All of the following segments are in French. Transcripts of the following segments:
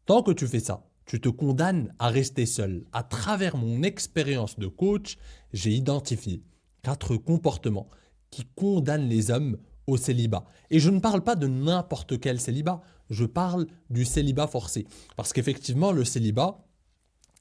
Tant que tu fais ça, tu te condamnes à rester seul. À travers mon expérience de coach, j'ai identifié 4 comportements qui condamnent les hommes au célibat. Et je ne parle pas de n'importe quel célibat, je parle du célibat forcé. Parce qu'effectivement, le célibat,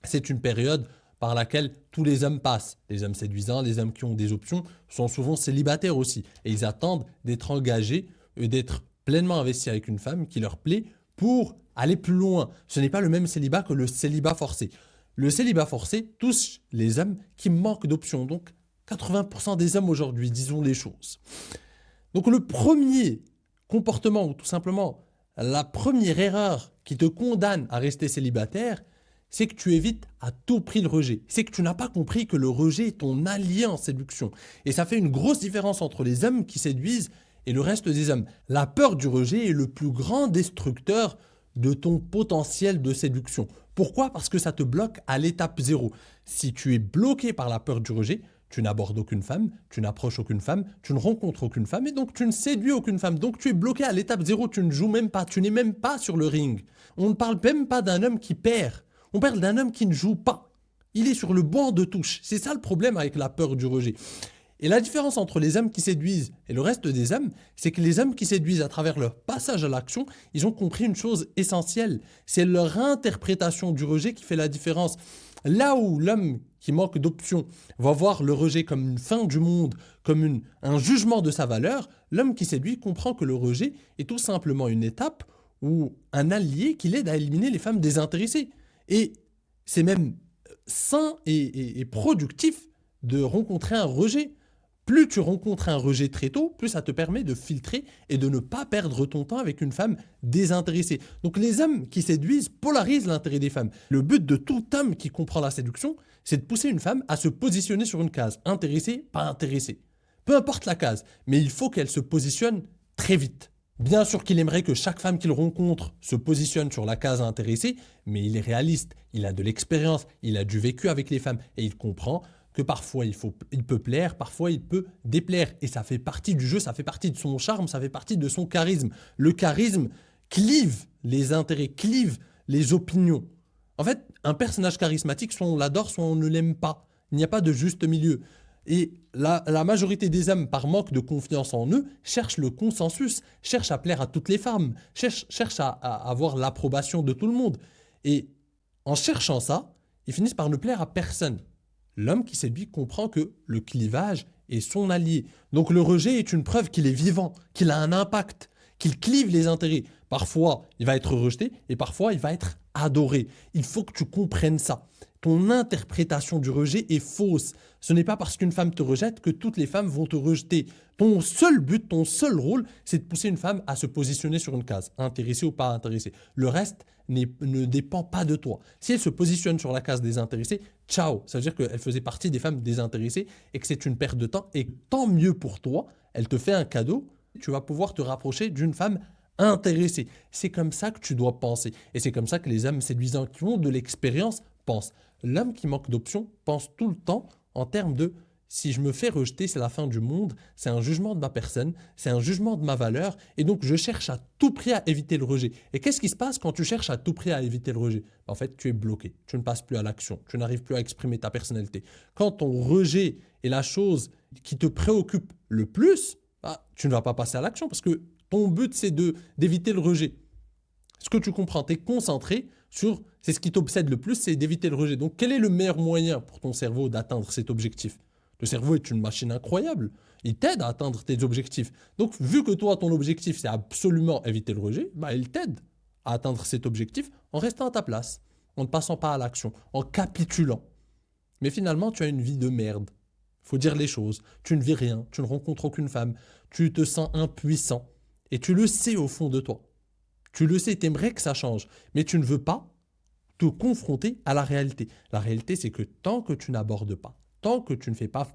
c'est une période par laquelle tous les hommes passent. Les hommes séduisants, les hommes qui ont des options sont souvent célibataires aussi. Et ils attendent d'être engagés, d'être pleinement investis avec une femme qui leur plaît pour aller plus loin. Ce n'est pas le même célibat que le célibat forcé. Le célibat forcé touche les hommes qui manquent d'options. Donc 80% des hommes aujourd'hui, disons les choses. Donc le premier comportement, ou tout simplement la première erreur qui te condamne à rester célibataire, c'est que tu évites à tout prix le rejet. C'est que tu n'as pas compris que le rejet est ton allié en séduction. Et ça fait une grosse différence entre les hommes qui séduisent et le reste des hommes. La peur du rejet est le plus grand destructeur de ton potentiel de séduction. Pourquoi? Parce que ça te bloque à l'étape 0. Si tu es bloqué par la peur du rejet, tu n'abordes aucune femme, tu n'approches aucune femme, tu ne rencontres aucune femme et donc tu ne séduis aucune femme. Donc tu es bloqué à l'étape 0, tu ne joues même pas, tu n'es même pas sur le ring. On ne parle même pas d'un homme qui perd, on parle d'un homme qui ne joue pas. Il est sur le banc de touche. C'est ça le problème avec la peur du rejet. Et la différence entre les hommes qui séduisent et le reste des hommes, c'est que les hommes qui séduisent à travers leur passage à l'action, ils ont compris une chose essentielle. C'est leur interprétation du rejet qui fait la différence. Là où l'homme qui manque d'options va voir le rejet comme une fin du monde, comme un jugement de sa valeur, l'homme qui séduit comprend que le rejet est tout simplement une étape ou un allié qui l'aide à éliminer les femmes désintéressées. Et c'est même sain et productif de rencontrer un rejet. Plus tu rencontres un rejet très tôt, plus ça te permet de filtrer et de ne pas perdre ton temps avec une femme désintéressée. Donc les hommes qui séduisent polarisent l'intérêt des femmes. Le but de tout homme qui comprend la séduction, c'est de pousser une femme à se positionner sur une case. Intéressée, pas intéressée. Peu importe la case, mais il faut qu'elle se positionne très vite. Bien sûr qu'il aimerait que chaque femme qu'il rencontre se positionne sur la case intéressée, mais il est réaliste, il a de l'expérience, il a du vécu avec les femmes et il comprend que parfois il peut plaire, parfois il peut déplaire. Et ça fait partie du jeu, ça fait partie de son charme, ça fait partie de son charisme. Le charisme clive les intérêts, clive les opinions. En fait, un personnage charismatique, soit on l'adore, soit on ne l'aime pas. Il n'y a pas de juste milieu. Et la majorité des hommes, par manque de confiance en eux, cherchent le consensus, cherchent à plaire à toutes les femmes, cherchent à avoir l'approbation de tout le monde. Et en cherchant ça, ils finissent par ne plaire à personne. L'homme qui séduit comprend que le clivage est son allié. Donc le rejet est une preuve qu'il est vivant, qu'il a un impact, qu'il clive les intérêts. Parfois, il va être rejeté et parfois, il va être adoré. Il faut que tu comprennes ça. Ton interprétation du rejet est fausse. Ce n'est pas parce qu'une femme te rejette que toutes les femmes vont te rejeter. Ton seul but, ton seul rôle, c'est de pousser une femme à se positionner sur une case, intéressée ou pas intéressée. Le reste ne dépend pas de toi. Si elle se positionne sur la case désintéressée, ciao. Ça veut dire qu'elle faisait partie des femmes désintéressées et que c'est une perte de temps. Et tant mieux pour toi, elle te fait un cadeau. Tu vas pouvoir te rapprocher d'une femme intéressée. C'est comme ça que tu dois penser. Et c'est comme ça que les hommes séduisants qui ont de l'expérience pensent. L'homme qui manque d'options pense tout le temps en termes de si je me fais rejeter, c'est la fin du monde, c'est un jugement de ma personne, c'est un jugement de ma valeur, et donc je cherche à tout prix à éviter le rejet. Et qu'est-ce qui se passe quand tu cherches à tout prix à éviter le rejet? En fait, tu es bloqué, tu ne passes plus à l'action, tu n'arrives plus à exprimer ta personnalité. Quand ton rejet est la chose qui te préoccupe le plus, tu ne vas pas passer à l'action parce que ton but, c'est d'éviter le rejet. Ce que tu comprends, tu es concentré sur, c'est ce qui t'obsède le plus, c'est d'éviter le rejet. Donc, quel est le meilleur moyen pour ton cerveau d'atteindre cet objectif? Le cerveau est une machine incroyable. Il t'aide à atteindre tes objectifs. Donc, vu que toi, ton objectif, c'est absolument éviter le rejet, il t'aide à atteindre cet objectif en restant à ta place, en ne passant pas à l'action, en capitulant. Mais finalement, tu as une vie de merde. Il faut dire les choses. Tu ne vis rien, tu ne rencontres aucune femme, tu te sens impuissant. Et tu le sais au fond de toi. Tu le sais, tu aimerais que ça change, mais tu ne veux pas te confronter à la réalité. La réalité, c'est que tant que tu n'abordes pas, tant que tu ne fais pas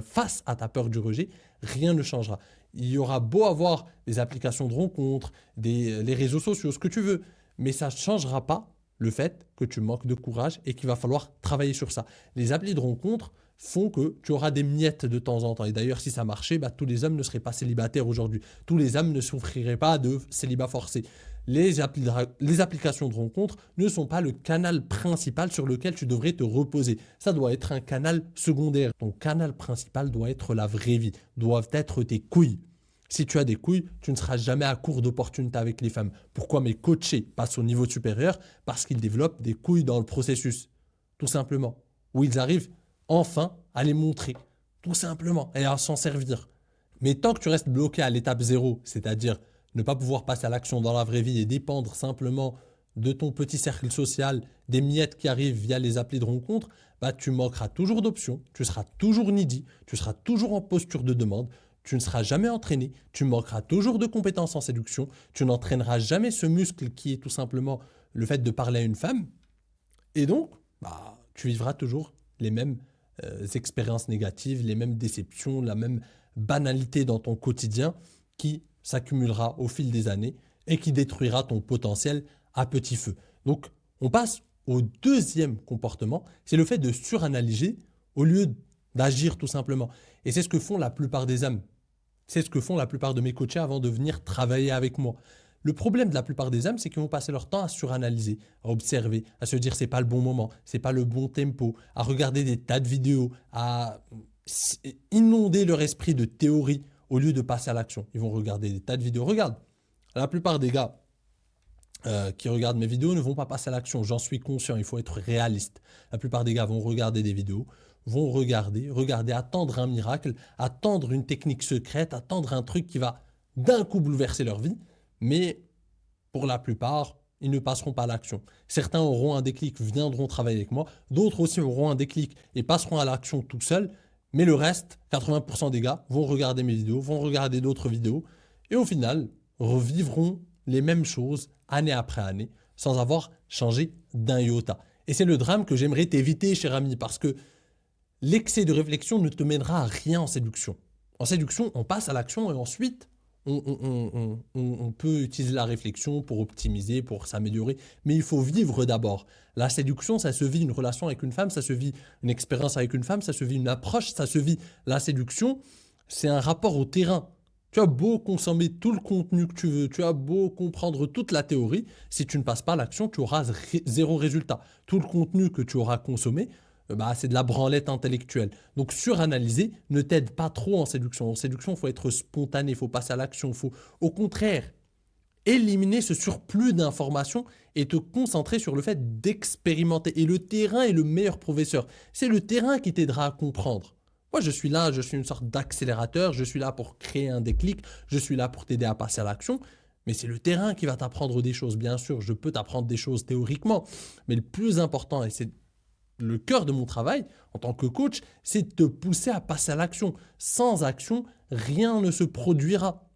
face à ta peur du rejet, rien ne changera. Il y aura beau avoir des applications de rencontres, les réseaux sociaux, ce que tu veux, mais ça ne changera pas le fait que tu manques de courage et qu'il va falloir travailler sur ça. Les applis de rencontres font que tu auras des miettes de temps en temps. Et d'ailleurs, si ça marchait, tous les hommes ne seraient pas célibataires aujourd'hui. Tous les hommes ne souffriraient pas de célibat forcé. les applications de rencontres ne sont pas le canal principal sur lequel tu devrais te reposer. Ça doit être un canal secondaire. Ton canal principal doit être la vraie vie, doivent être tes couilles. Si tu as des couilles, tu ne seras jamais à court d'opportunités avec les femmes. Pourquoi mes coachés passent au niveau supérieur? Parce qu'ils développent des couilles dans le processus. Tout simplement. Où ils arrivent enfin à les montrer. Tout simplement. Et à s'en servir. Mais tant que tu restes bloqué à l'étape 0, c'est-à-dire ne pas pouvoir passer à l'action dans la vraie vie et dépendre simplement de ton petit cercle social, des miettes qui arrivent via les applis de rencontre, bah tu manqueras toujours d'options, tu seras toujours needy, tu seras toujours en posture de demande, tu ne seras jamais entraîné, tu manqueras toujours de compétences en séduction, tu n'entraîneras jamais ce muscle qui est tout simplement le fait de parler à une femme. Et donc, bah, tu vivras toujours les mêmes expériences négatives, les mêmes déceptions, la même banalité dans ton quotidien qui s'accumulera au fil des années et qui détruira ton potentiel à petit feu. Donc, on passe au deuxième comportement, c'est le fait de suranalyser au lieu d'agir tout simplement. Et c'est ce que font la plupart des hommes. C'est ce que font la plupart de mes coachés avant de venir travailler avec moi. Le problème de la plupart des hommes, c'est qu'ils vont passer leur temps à suranalyser, à observer, à se dire c'est pas le bon moment, c'est pas le bon tempo, à regarder des tas de vidéos, à inonder leur esprit de théorie au lieu de passer à l'action. Ils vont regarder des tas de vidéos. Regarde, la plupart des gars qui regardent mes vidéos ne vont pas passer à l'action. J'en suis conscient, il faut être réaliste. La plupart des gars vont regarder des vidéos, vont regarder, attendre un miracle, attendre une technique secrète, attendre un truc qui va d'un coup bouleverser leur vie. Mais pour la plupart, ils ne passeront pas à l'action. Certains auront un déclic, viendront travailler avec moi. D'autres aussi auront un déclic et passeront à l'action tout seuls. Mais le reste, 80% des gars, vont regarder mes vidéos, vont regarder d'autres vidéos. Et au final, revivront les mêmes choses année après année sans avoir changé d'un iota. Et c'est le drame que j'aimerais t'éviter, cher ami, parce que l'excès de réflexion ne te mènera à rien en séduction. En séduction, on passe à l'action et ensuite, on peut utiliser la réflexion pour optimiser, pour s'améliorer, mais il faut vivre d'abord. La séduction, ça se vit une relation avec une femme, ça se vit une expérience avec une femme, ça se vit une approche, ça se vit la séduction, c'est un rapport au terrain. Tu as beau consommer tout le contenu que tu veux, tu as beau comprendre toute la théorie, si tu ne passes pas à l'action, tu auras zéro résultat. Tout le contenu que tu auras consommé, bah, c'est de la branlette intellectuelle. Donc suranalyser ne t'aide pas trop en séduction. En séduction, il faut être spontané, il faut passer à l'action. Il faut au contraire éliminer ce surplus d'informations et te concentrer sur le fait d'expérimenter. Et le terrain est le meilleur professeur. C'est le terrain qui t'aidera à comprendre. Moi, je suis là, je suis une sorte d'accélérateur, je suis là pour créer un déclic, je suis là pour t'aider à passer à l'action. Mais c'est le terrain qui va t'apprendre des choses. Bien sûr, je peux t'apprendre des choses théoriquement. Mais le plus important, et c'est le cœur de mon travail en tant que coach, c'est de te pousser à passer à l'action. Sans action, rien ne se produira.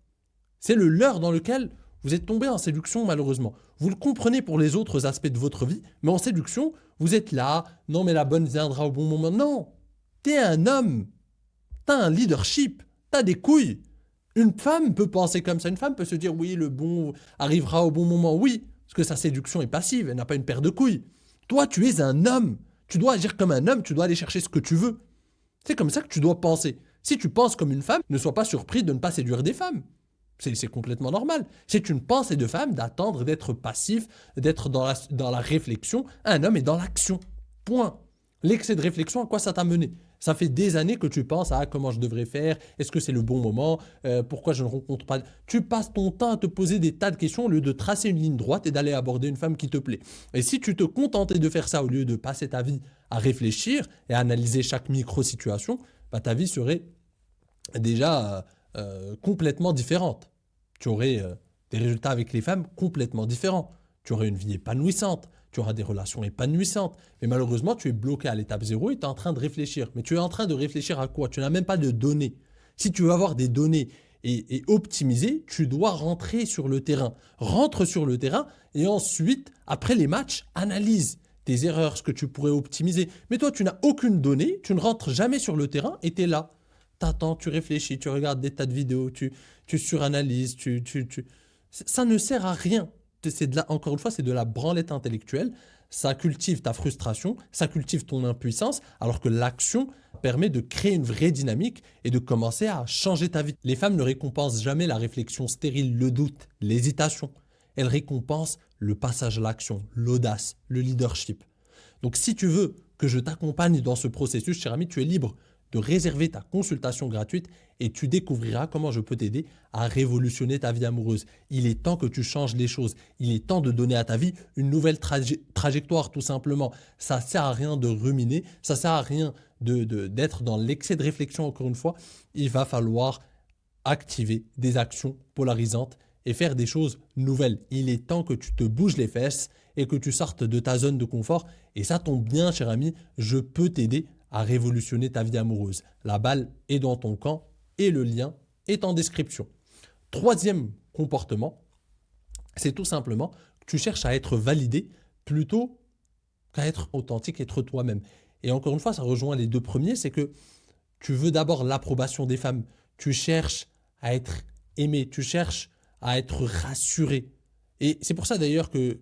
C'est le leurre dans lequel vous êtes tombé en séduction malheureusement. Vous le comprenez pour les autres aspects de votre vie, mais en séduction, vous êtes là, non mais la bonne viendra au bon moment. Non, t'es un homme, t'as un leadership, t'as des couilles. Une femme peut penser comme ça, une femme peut se dire oui, le bon arrivera au bon moment, oui, parce que sa séduction est passive, elle n'a pas une paire de couilles. Toi, tu es un homme. Tu dois agir comme un homme, tu dois aller chercher ce que tu veux. C'est comme ça que tu dois penser. Si tu penses comme une femme, ne sois pas surpris de ne pas séduire des femmes. C'est complètement normal. C'est une pensée de femme d'attendre, d'être passif, d'être dans la réflexion. Un homme est dans l'action. Point. L'excès de réflexion, à quoi ça t'a mené? Ça fait des années que tu penses à comment je devrais faire, est-ce que c'est le bon moment, pourquoi je ne rencontre pas... Tu passes ton temps à te poser des tas de questions au lieu de tracer une ligne droite et d'aller aborder une femme qui te plaît. Et si tu te contentais de faire ça au lieu de passer ta vie à réfléchir et à analyser chaque micro-situation, bah, ta vie serait déjà complètement différente. Tu aurais des résultats avec les femmes complètement différents. Tu aurais une vie épanouissante. Tu auras des relations épanouissantes. Mais malheureusement, tu es bloqué à l'étape 0 et tu es en train de réfléchir. Mais tu es en train de réfléchir à quoi? Tu n'as même pas de données. Si tu veux avoir des données et optimiser, tu dois rentrer sur le terrain. Rentre sur le terrain et ensuite, après les matchs, analyse tes erreurs, ce que tu pourrais optimiser. Mais toi, tu n'as aucune donnée, tu ne rentres jamais sur le terrain et tu es là. Tu attends, tu réfléchis, tu regardes des tas de vidéos, tu suranalyses, ça ne sert à rien. Encore une fois, c'est de la branlette intellectuelle. Ça cultive ta frustration, ça cultive ton impuissance, alors que l'action permet de créer une vraie dynamique et de commencer à changer ta vie. Les femmes ne récompensent jamais la réflexion stérile, le doute, l'hésitation. elle récompense le passage à l'action, l'audace, le leadership. Donc si tu veux que je t'accompagne dans ce processus, cher ami, tu es libre de réserver ta consultation gratuite et tu découvriras comment je peux t'aider à révolutionner ta vie amoureuse. Il est temps que tu changes les choses. Il est temps de donner à ta vie une nouvelle trajectoire, tout simplement. Ça ne sert à rien de ruminer, ça ne sert à rien d'être dans l'excès de réflexion, encore une fois. Il va falloir activer des actions polarisantes et faire des choses nouvelles. Il est temps que tu te bouges les fesses et que tu sortes de ta zone de confort. Et ça tombe bien, cher ami, je peux t'aider à révolutionner ta vie amoureuse. La balle est dans ton camp et le lien est en description. Troisième comportement, c'est tout simplement que tu cherches à être validé plutôt qu'à être authentique, être toi-même. Et encore une fois, ça rejoint les deux premiers, c'est que tu veux d'abord l'approbation des femmes. Tu cherches à être aimé, tu cherches à être rassuré. Et c'est pour ça d'ailleurs que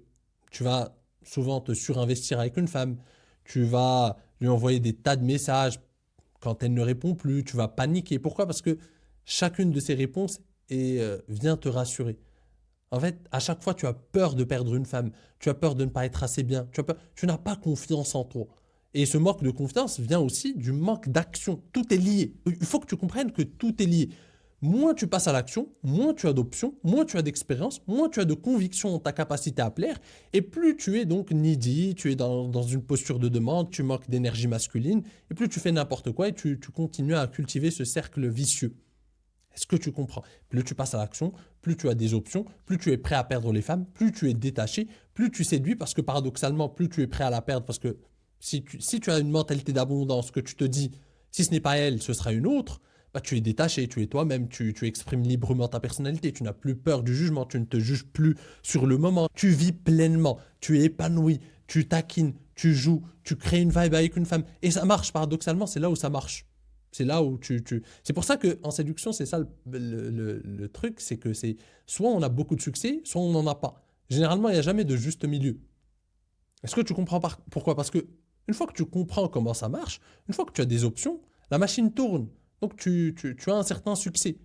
tu vas souvent te surinvestir avec une femme, tu vas lui envoyer des tas de messages quand elle ne répond plus, tu vas paniquer. Pourquoi? Parce que chacune de ces réponses vient te rassurer. En fait, à chaque fois, tu as peur de perdre une femme, tu as peur de ne pas être assez bien, tu n'as pas confiance en toi. Et ce manque de confiance vient aussi du manque d'action. Tout est lié. Il faut que tu comprennes que tout est lié. Moins tu passes à l'action, moins tu as d'options, moins tu as d'expérience, moins tu as de conviction en ta capacité à plaire, et plus tu es donc needy, tu es dans une posture de demande, tu manques d'énergie masculine, et plus tu fais n'importe quoi et tu continues à cultiver ce cercle vicieux. Est-ce que tu comprends? Plus tu passes à l'action, plus tu as des options, plus tu es prêt à perdre les femmes, plus tu es détaché, plus tu séduis, parce que paradoxalement, plus tu es prêt à la perdre, parce que si tu as une mentalité d'abondance, que tu te dis, si ce n'est pas elle, ce sera une autre, bah, tu es détaché, tu es toi-même, tu exprimes librement ta personnalité, tu n'as plus peur du jugement, tu ne te juges plus sur le moment, tu vis pleinement, tu es épanoui, tu taquines, tu joues, tu crées une vibe avec une femme. Et ça marche, paradoxalement, c'est là où ça marche. C'est là où C'est pour ça qu'en séduction, c'est ça le truc, c'est que c'est soit on a beaucoup de succès, soit on n'en a pas. Généralement, il n'y a jamais de juste milieu. Est-ce que tu comprends pourquoi? Parce que une fois que tu comprends comment ça marche, une fois que tu as des options, la machine tourne. Donc tu as un certain succès.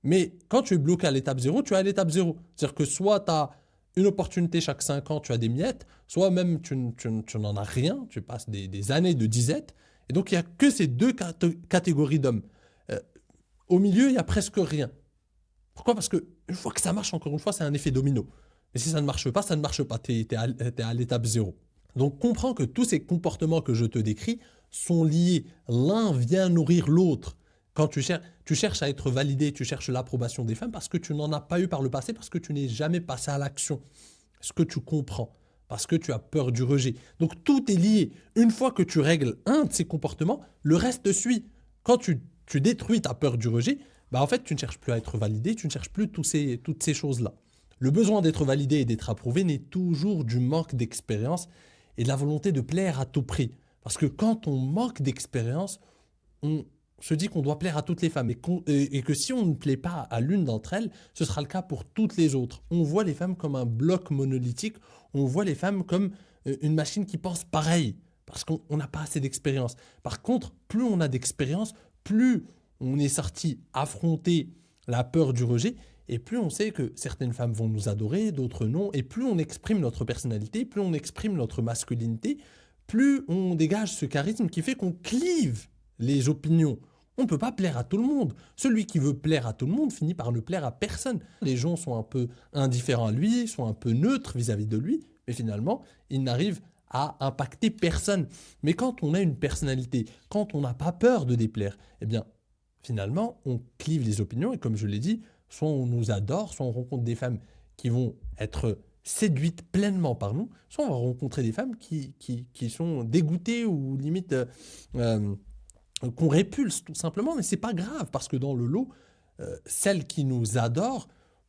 Mais quand tu es bloqué à l'étape zéro, tu es à l'étape zéro. C'est-à-dire que soit tu as une opportunité chaque 5 ans, tu as des miettes, soit même tu n'en as rien, tu passes des années de disette. Et donc il n'y a que ces deux catégories d'hommes. Euh, Au milieu, il n'y a presque rien. Pourquoi? Parce que une fois que ça marche, encore une fois, c'est un effet domino. Mais si ça ne marche pas, ça ne marche pas. Tu es à l'étape zéro. Donc comprends que tous ces comportements que je te décris sont liés. L'un vient nourrir l'autre. Quand tu cherches à être validé, tu cherches l'approbation des femmes parce que tu n'en as pas eu par le passé, parce que tu n'es jamais passé à l'action. Est-ce que tu comprends? Parce que tu as peur du rejet. Donc tout est lié. Une fois que tu règles un de ces comportements, le reste suit. Quand tu détruis ta peur du rejet, bah en fait, tu ne cherches plus à être validé, tu ne cherches plus toutes ces choses-là. Le besoin d'être validé et d'être approuvé naît toujours du manque d'expérience et de la volonté de plaire à tout prix. Parce que quand on manque d'expérience, on se dit qu'on doit plaire à toutes les femmes et que si on ne plaît pas à l'une d'entre elles, ce sera le cas pour toutes les autres. On voit les femmes comme un bloc monolithique, on voit les femmes comme une machine qui pense pareil, parce qu'on n'a pas assez d'expérience. Par contre, plus on a d'expérience, plus on est sorti affronter la peur du rejet, et plus on sait que certaines femmes vont nous adorer, d'autres non, et plus on exprime notre personnalité, plus on exprime notre masculinité, plus on dégage ce charisme qui fait qu'on clive les opinions. On ne peut pas plaire à tout le monde. Celui qui veut plaire à tout le monde finit par ne plaire à personne. Les gens sont un peu indifférents à lui, sont un peu neutres vis-à-vis de lui, mais finalement, ils n'arrivent à impacter personne. Mais quand on a une personnalité, quand on n'a pas peur de déplaire, eh bien, finalement, on clive les opinions et comme je l'ai dit, soit on nous adore, soit on rencontre des femmes qui vont être séduites pleinement par nous, soit on va rencontrer des femmes qui sont dégoûtées ou limite qu'on répulse tout simplement, mais c'est pas grave parce que dans le lot, celle qui nous adore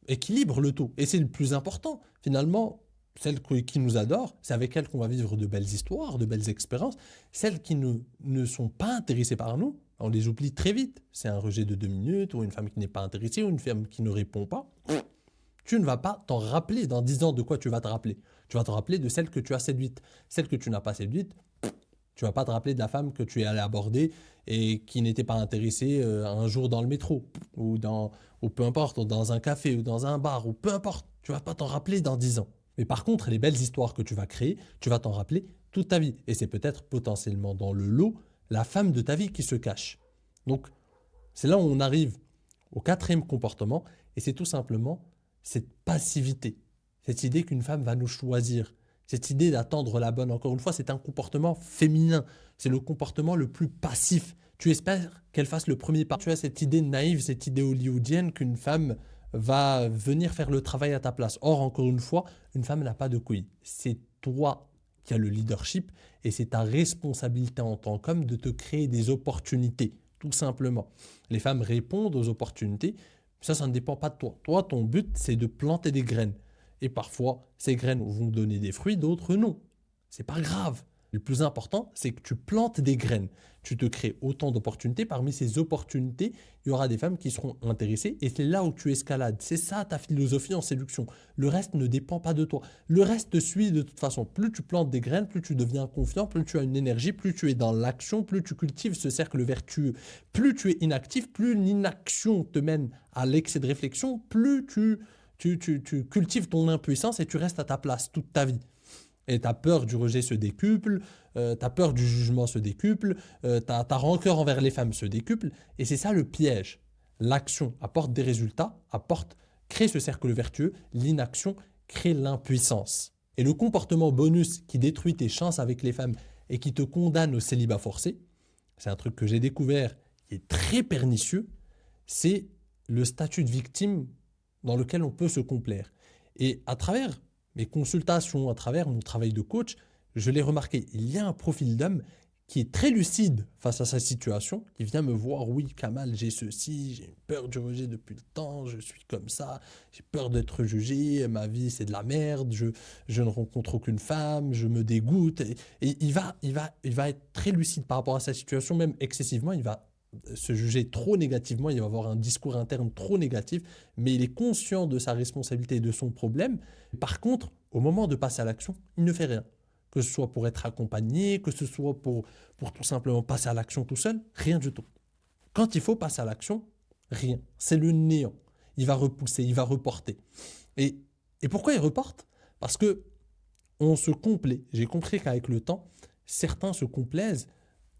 équilibre le tout. Et c'est le plus important. Finalement, celles qui nous adorent, c'est avec elles qu'on va vivre de belles histoires, de belles expériences. Celles qui ne sont pas intéressées par nous, on les oublie très vite. C'est un rejet de 2 minutes, ou une femme qui n'est pas intéressée, ou une femme qui ne répond pas. Tu ne vas pas t'en rappeler dans 10 ans de quoi tu vas te rappeler. Tu vas te rappeler de celle que tu as séduite. Celle que tu n'as pas séduite, Tu vas pas te rappeler de la femme que tu es allé aborder et qui n'était pas intéressée un jour dans le métro ou peu importe, ou dans un café ou dans un bar ou peu importe. Tu vas pas t'en rappeler dans 10 ans. Mais par contre, les belles histoires que tu vas créer, tu vas t'en rappeler toute ta vie. Et c'est peut-être potentiellement dans le lot la femme de ta vie qui se cache. Donc, c'est là où on arrive au quatrième comportement et c'est tout simplement cette passivité. Cette idée qu'une femme va nous choisir. Cette idée d'attendre la bonne. Encore une fois, c'est un comportement féminin. C'est le comportement le plus passif. Tu espères qu'elle fasse le premier pas. Tu as cette idée naïve, cette idée hollywoodienne qu'une femme va venir faire le travail à ta place. Or, encore une fois, une femme n'a pas de couilles. C'est toi qui as le leadership et c'est ta responsabilité en tant qu'homme de te créer des opportunités, tout simplement. Les femmes répondent aux opportunités. Ça ne dépend pas de toi. Toi, ton but, c'est de planter des graines. Et parfois, ces graines vont donner des fruits, d'autres non. C'est pas grave. Le plus important, c'est que tu plantes des graines. Tu te crées autant d'opportunités. Parmi ces opportunités, il y aura des femmes qui seront intéressées et c'est là où tu escalades. C'est ça ta philosophie en séduction. Le reste ne dépend pas de toi. Le reste te suit de toute façon. Plus tu plantes des graines, plus tu deviens confiant, plus tu as une énergie, plus tu es dans l'action, plus tu cultives ce cercle vertueux. Plus tu es inactif, plus l'inaction te mène à l'excès de réflexion, plus tu cultives ton impuissance et tu restes à ta place toute ta vie. Et ta peur du rejet se décuple, ta peur du jugement se décuple, ta rancœur envers les femmes se décuple. Et c'est ça le piège. L'action apporte des résultats, crée ce cercle vertueux. L'inaction crée l'impuissance. Et le comportement bonus qui détruit tes chances avec les femmes et qui te condamne au célibat forcé, c'est un truc que j'ai découvert qui est très pernicieux, c'est le statut de victime dans lequel on peut se complaire. Et à travers mes consultations, à travers mon travail de coach, je l'ai remarqué, il y a un profil d'homme qui est très lucide face à sa situation, qui vient me voir, oui Kamal, j'ai ceci, j'ai peur du rejet depuis le temps, je suis comme ça, j'ai peur d'être jugé, ma vie c'est de la merde, je ne rencontre aucune femme, je me dégoûte. Et il va être très lucide par rapport à sa situation, même excessivement, il va se juger trop négativement, il va avoir un discours interne trop négatif, mais il est conscient de sa responsabilité et de son problème. Par contre, au moment de passer à l'action, il ne fait rien. Que ce soit pour être accompagné, que ce soit pour tout simplement passer à l'action tout seul, rien du tout. Quand il faut passer à l'action, rien. C'est le néant. Il va repousser, il va reporter. Et pourquoi il reporte? Parce que on se complaît. J'ai compris qu'avec le temps, certains se complaisent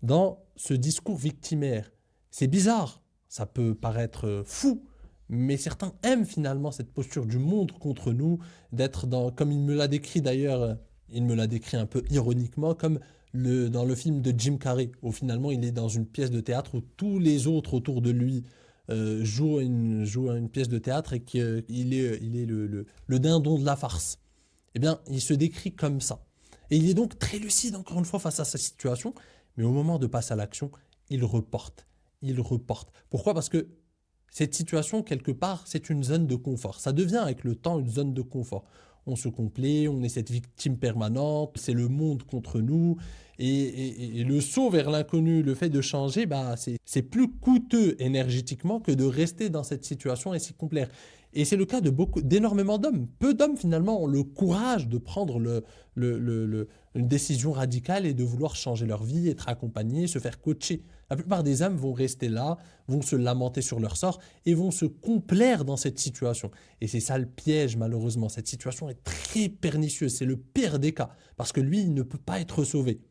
dans ce discours victimaire. C'est bizarre, ça peut paraître fou, mais certains aiment finalement cette posture du monde contre nous, d'être dans, comme il me l'a décrit d'ailleurs, il me l'a décrit un peu ironiquement, comme dans le film de Jim Carrey, où finalement il est dans une pièce de théâtre où tous les autres autour de lui jouent à une pièce de théâtre et qu'il est le dindon de la farce. Eh bien, il se décrit comme ça. Et il est donc très lucide, encore une fois, face à sa situation, mais au moment de passer à l'action, il reporte. Il reporte. Pourquoi? Parce que cette situation, quelque part, c'est une zone de confort. Ça devient avec le temps une zone de confort. On se complaît, on est cette victime permanente, c'est le monde contre nous. Et le saut vers l'inconnu, le fait de changer, c'est plus coûteux énergétiquement que de rester dans cette situation et s'y complaire. Et c'est le cas d'énormément d'hommes. Peu d'hommes, finalement, ont le courage de prendre une décision radicale et de vouloir changer leur vie, être accompagnés, se faire coacher. La plupart des hommes vont rester là, vont se lamenter sur leur sort et vont se complaire dans cette situation. Et c'est ça le piège, malheureusement. Cette situation est très pernicieuse. C'est le pire des cas parce que lui, il ne peut pas être sauvé.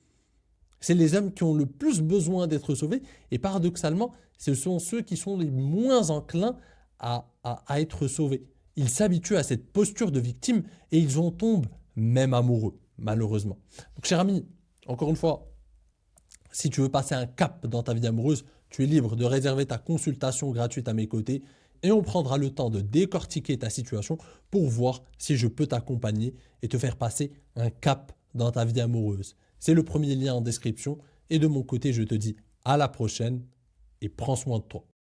C'est les hommes qui ont le plus besoin d'être sauvés et paradoxalement, ce sont ceux qui sont les moins enclins à être sauvés. Ils s'habituent à cette posture de victime et ils en tombent même amoureux, malheureusement. Donc, cher ami, encore une fois, si tu veux passer un cap dans ta vie amoureuse, tu es libre de réserver ta consultation gratuite à mes côtés et on prendra le temps de décortiquer ta situation pour voir si je peux t'accompagner et te faire passer un cap dans ta vie amoureuse. C'est le premier lien en description et de mon côté, je te dis à la prochaine et prends soin de toi.